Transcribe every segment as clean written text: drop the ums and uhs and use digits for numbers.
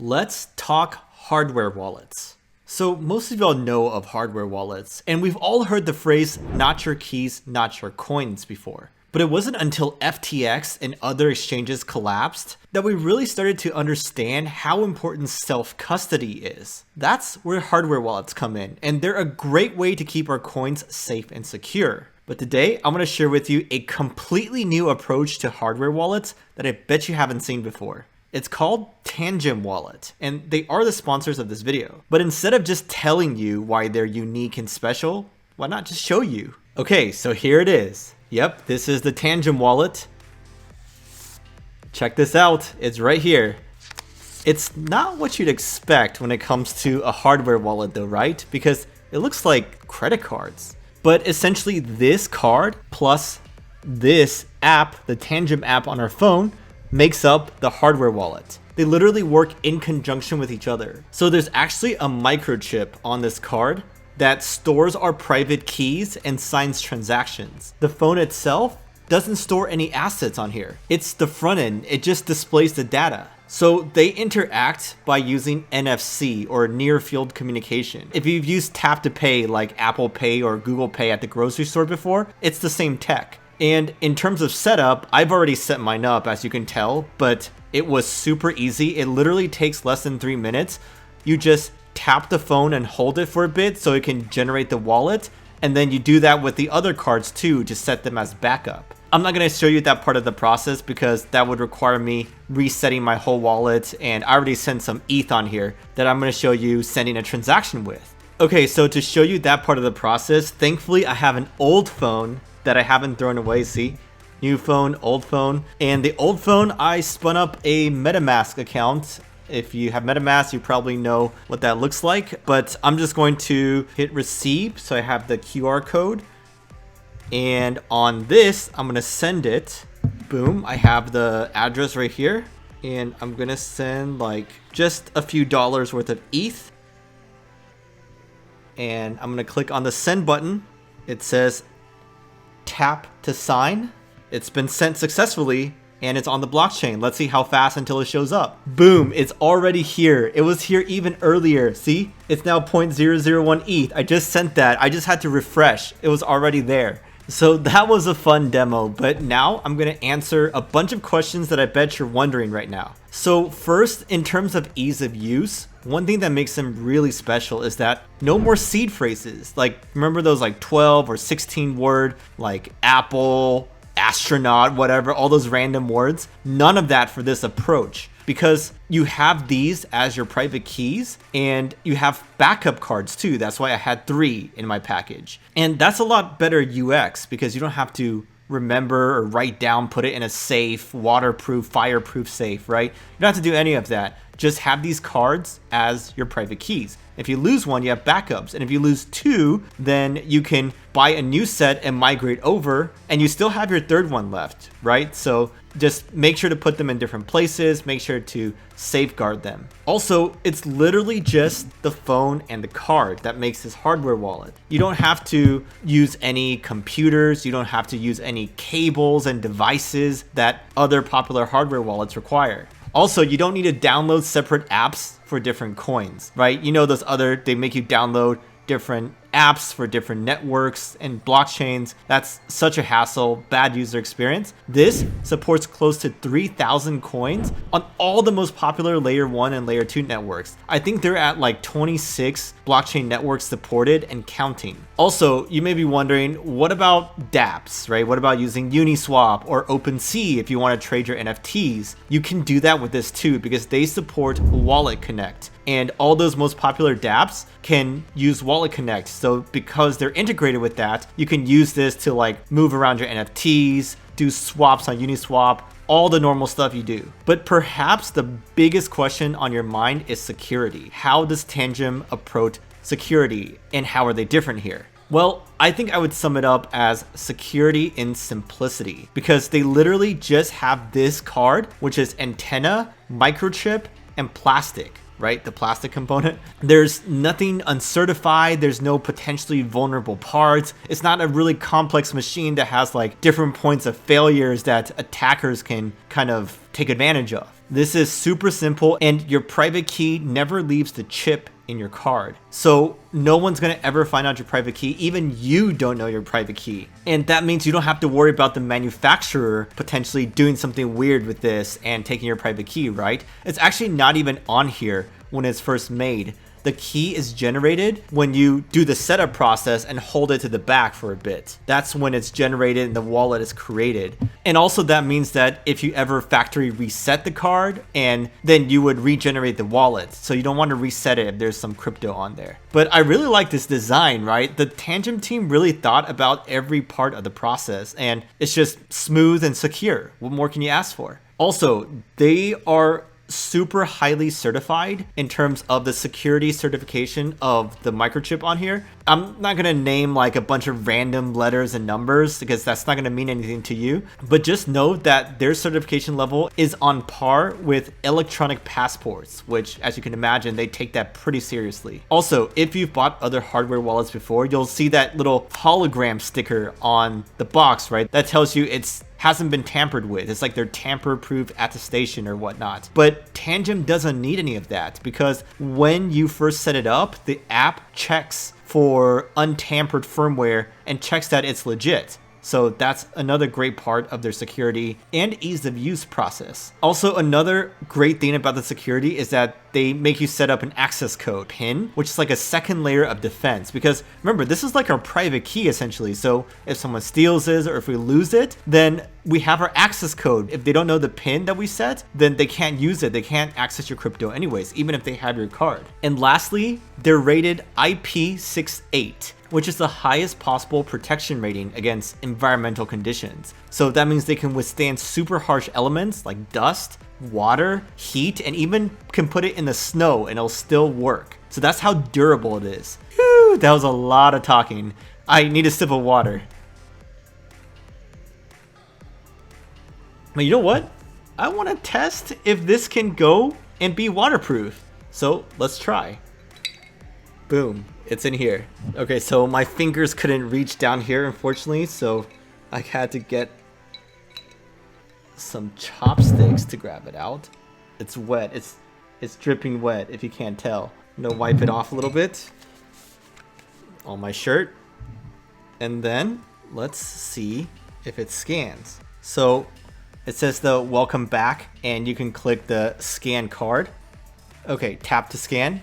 Let's talk hardware wallets. So most of y'all know of hardware wallets, and we've all heard the phrase not your keys, not your coins before. But it wasn't until FTX and other exchanges collapsed that we really started to understand how important self-custody is. That's where hardware wallets come in, and they're a great way to keep our coins safe and secure. But today, I'm going to share with you a completely new approach to hardware wallets that I bet you haven't seen before. It's called Tangem Wallet, and they are the sponsors of this video. But instead of just telling you why they're unique and special, why not just show you? Okay, so here it is. Yep, this is the Tangem Wallet. Check this out, it's right here. It's not what you'd expect when it comes to a hardware wallet though, right? Because it looks like credit cards. But essentially this card plus this app, the Tangem app on our phone, makes up the hardware wallet. They literally work in conjunction with each other. So there's actually a microchip on this card that stores our private keys and signs transactions. The phone itself doesn't store any assets on here. It's the front end, it just displays the data. So they interact by using NFC or near field communication. If you've used tap to pay like Apple Pay or Google Pay at the grocery store before, it's the same tech. And in terms of setup, I've already set mine up as you can tell, but it was super easy. It literally takes less than 3 minutes. You just tap the phone and hold it for a bit so it can generate the wallet. And then you do that with the other cards too to set them as backup. I'm not going to show you that part of the process because that would require me resetting my whole wallet, and I already sent some ETH on here that I'm going to show you sending a transaction with. Okay, so to show you that part of the process, thankfully I have an old phone that I haven't thrown away. See, new phone, old phone. And the old phone, I spun up a MetaMask account. If you have MetaMask, you probably know what that looks like, but I'm just going to hit receive. So I have the QR code, and on this, I'm going to send it. Boom. I have the address right here, and I'm going to send like just a few dollars worth of ETH. And I'm going to click on the send button. It says tap to sign. It's been sent successfully and it's on the blockchain. Let's see how fast until it shows up. Boom, it's already here. It was here even earlier. See, it's now 0.001 ETH. I just sent that. I just had to refresh. It was already there. So that was a fun demo, but now I'm going to answer a bunch of questions that I bet you're wondering right now. So first, in terms of ease of use, one thing that makes them really special is that no more seed phrases. Like, remember those like 12 or 16 word, like Apple, astronaut, whatever, all those random words? None of that for this approach, because you have these as your private keys and you have backup cards too. That's why I had 3 in my package. And that's a lot better UX because you don't have to remember or write down, put it in a safe, waterproof, fireproof safe, right? You don't have to do any of that. Just have these cards as your private keys. If you lose one, you have backups. And if you lose 2, then you can buy a new set and migrate over, and you still have your third one left, right? So just make sure to put them in different places, make sure to safeguard them. Also, it's literally just the phone and the card that makes this hardware wallet. You don't have to use any computers, you don't have to use any cables and devices that other popular hardware wallets require. Also, you don't need to download separate apps for different coins, right? You know, those other, they make you download different apps for different networks and blockchains. That's such a hassle, bad user experience. This supports close to 3,000 coins on all the most popular layer 1 and layer 2 networks. I think they're at like 26 blockchain networks supported and counting. Also, you may be wondering, what about dApps, right? What about using Uniswap or OpenSea if you want to trade your NFTs? You can do that with this too because they support Wallet Connect. And all those most popular dApps can use Wallet Connect. So because they're integrated with that, you can use this to like move around your NFTs, do swaps on Uniswap, all the normal stuff you do. But perhaps the biggest question on your mind is security. How does Tangem approach security and how are they different here? Well, I think I would sum it up as security in simplicity because they literally just have this card, which is antenna, microchip, and plastic. right? The plastic component. There's nothing uncertified. There's no potentially vulnerable parts. It's not a really complex machine that has like different points of failures that attackers can kind of take advantage of. This is super simple, and your private key never leaves the chip in your card. So no one's gonna ever find out your private key. Even you don't know your private key. And that means you don't have to worry about the manufacturer potentially doing something weird with this and taking your private key, right? It's actually not even on here when it's first made. The key is generated when you do the setup process and hold it to the back for a bit. That's when it's generated and the wallet is created. And also that means that if you ever factory reset the card, and then you would regenerate the wallet. So you don't want to reset it if there's some crypto on there. But I really like this design, right? The Tangem team really thought about every part of the process, and it's just smooth and secure. What more can you ask for? Also, they are super highly certified in terms of the security certification of the microchip on here. I'm not gonna name like a bunch of random letters and numbers because that's not gonna mean anything to you, but just know that their certification level is on par with electronic passports, which, as you can imagine, they take that pretty seriously. Also, if you've bought other hardware wallets before, you'll see that little hologram sticker on the box, right? That tells you it's hasn't been tampered with. It's like their tamper-proof attestation or whatnot. But Tangem doesn't need any of that, because when you first set it up, the app checks for untampered firmware and checks that it's legit. So that's another great part of their security and ease of use process. Also, another great thing about the security is that they make you set up an access code PIN, which is like a second layer of defense. Because remember, this is like our private key essentially. So if someone steals it or if we lose it, then we have our access code. If they don't know the PIN that we set, then they can't use it. They can't access your crypto anyways, even if they have your card. And lastly, they're rated IP68, which is the highest possible protection rating against environmental conditions. So that means they can withstand super harsh elements like dust, water, heat, and even can put it in the snow and it'll still work. So that's how durable it is. Whew, that was a lot of talking. I need a sip of water. But you know what? I want to test if this can go and be waterproof. So let's try. Boom, it's in here. Okay, so my fingers couldn't reach down here, unfortunately, so I had to get some chopsticks to grab it out. It's wet. It's dripping wet, if you can't tell. I'm gonna wipe it off a little bit on my shirt, and then let's see if it scans. So it says the welcome back, and you can click the scan card. Okay, tap to scan.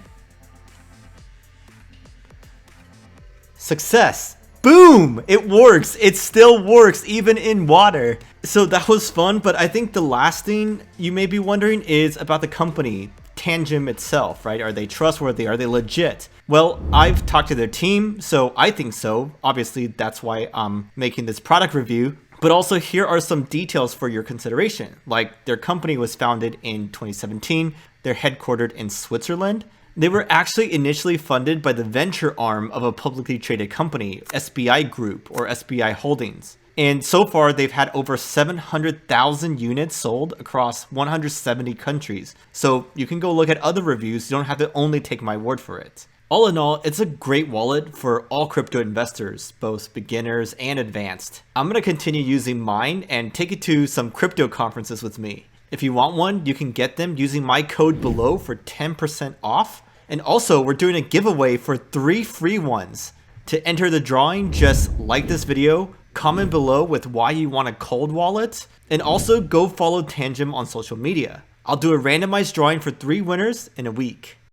Success! Boom! It works! It still works even in water. So that was fun, but I think the last thing you may be wondering is about the company, Tangem itself, right? Are they trustworthy? Are they legit? Well, I've talked to their team, so I think so. Obviously, that's why I'm making this product review. But also, here are some details for your consideration. Like, their company was founded in 2017. They're headquartered in Switzerland. They were actually initially funded by the venture arm of a publicly traded company, SBI Group or SBI Holdings. And so far, they've had over 700,000 units sold across 170 countries. So you can go look at other reviews. You don't have to only take my word for it. All in all, it's a great wallet for all crypto investors, both beginners and advanced. I'm going to continue using mine and take it to some crypto conferences with me. If you want one, you can get them using my code below for 10% off. And also, we're doing a giveaway for 3 free ones. To enter the drawing, just like this video, comment below with why you want a cold wallet, and also go follow Tangem on social media. I'll do a randomized drawing for 3 winners in a week.